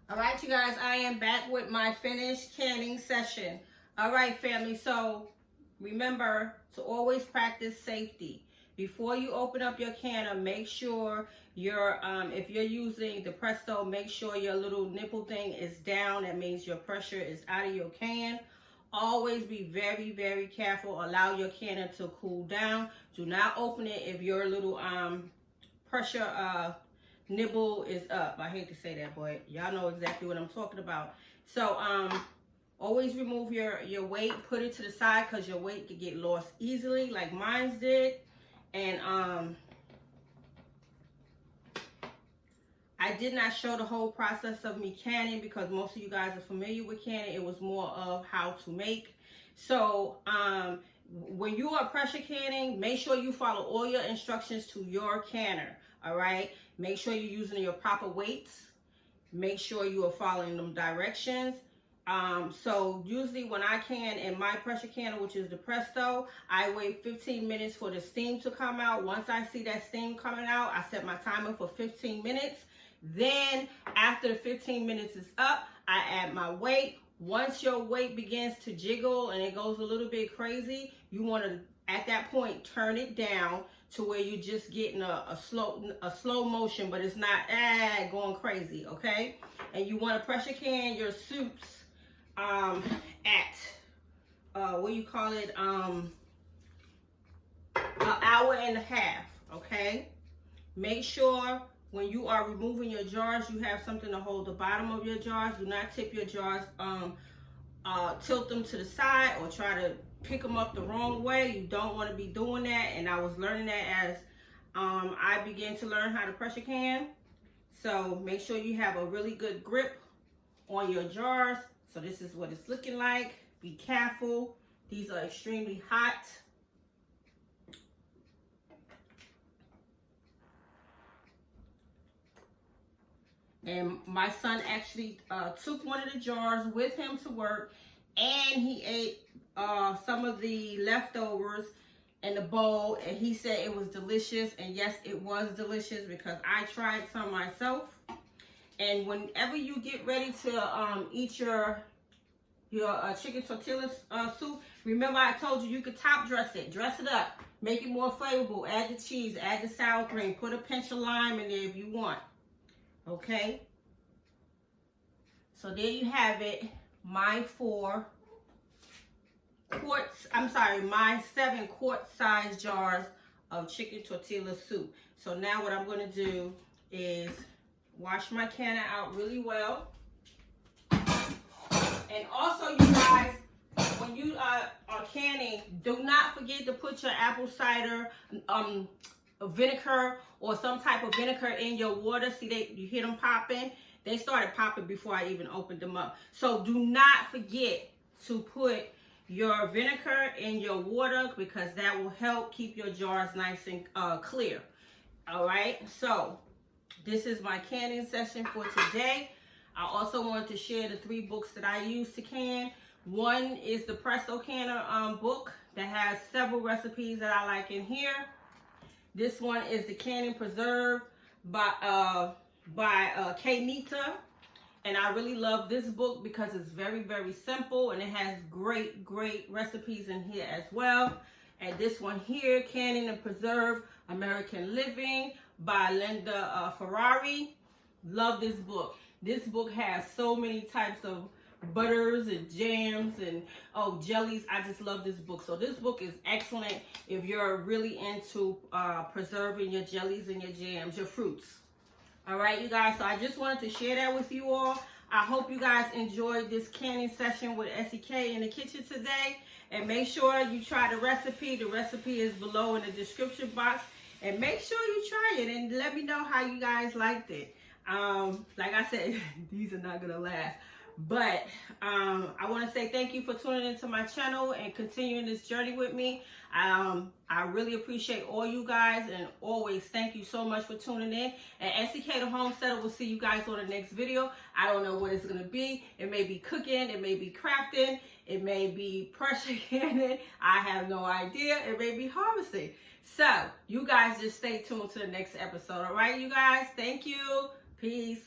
All right, you guys, I am back with my finished canning session. All right, family, so remember to always practice safety. Before you open up your canner, make sure your if you're using the Presto, make sure your little nipple thing is down. That means your pressure is out of your can. Always be very, very careful. Allow your canner to cool down. Do not open it if your little pressure nibble is up. I hate to say that, but y'all know exactly what I'm talking about. So always remove your weight, put it to the side, because your weight could get lost easily like mine did. And I did not show the whole process of me canning because most of you guys are familiar with canning. It was more of how to make. So when you are pressure canning, make sure you follow all your instructions to your canner. All right, make sure you're using your proper weights. Make sure you are following them directions. So usually when I can in my pressure canner, which is the Presto, I wait 15 minutes for the steam to come out. Once I see that steam coming out, I set my timer for 15 minutes. Then after the 15 minutes is up, I add my weight. Once your weight begins to jiggle and it goes a little bit crazy, you want to, at that point, turn it down to where you're just getting a slow motion, but it's not going crazy, okay? And you want to pressure can your soups at what you call it, an hour and a half, okay? Make sure when you are removing your jars, you have something to hold the bottom of your jars. Do not tip your jars, tilt them to the side or try to pick them up the wrong way. You don't want to be doing that. And I was learning that as I began to learn how to pressure can. So make sure you have a really good grip on your jars. So this is what it's looking like. Be careful. These are extremely hot. And my son actually took one of the jars with him to work, and he ate some of the leftovers in the bowl, and he said it was delicious. And yes, it was delicious because I tried some myself. And whenever you get ready to eat your chicken tortilla soup, remember I told you could top dress it up, make it more flavorful, add the cheese, add the sour cream, put a pinch of lime in there if you want. Okay, so there you have it, my 7 quart size jars of chicken tortilla soup. So now what I'm going to do is wash my canner out really well. And also, you guys, when you are canning, do not forget to put your apple cider vinegar or some type of vinegar in your water. See, you hear them popping? They started popping before I even opened them up. So do not forget to put your vinegar in your water, because that will help keep your jars nice and clear. All right, so this is my canning session for today. I also wanted to share the 3 books that I use to can. One is the Presto Canner book that has several recipes that I like in here. This one is the Canning Preserve by Kay Nita. And I really love this book because it's very, very simple, and it has great, great recipes in here as well. And this one here, Canning and Preserve American Living by Linda Ferrari. Love this book. This book has so many types of butters and jams and jellies. I just love this book. So this book is excellent if you're really into preserving your jellies and your jams, your fruits. All right, you guys, so I just wanted to share that with you all. I hope you guys enjoyed this canning session with SEK in the kitchen today. And make sure you try the recipe. The recipe is below in the description box. And make sure you try it and let me know how you guys liked it. Like I said, these are not gonna last. But I want to say thank you for tuning into my channel and continuing this journey with me. I really appreciate all you guys, and always thank you so much for tuning in. And SEK the Homesteader will see you guys on the next video. I don't know what it's going to be. It may be cooking, it may be crafting, it may be pressure canning. I have no idea. It may be harvesting. So you guys just stay tuned to the next episode. All right, you guys. Thank you. Peace.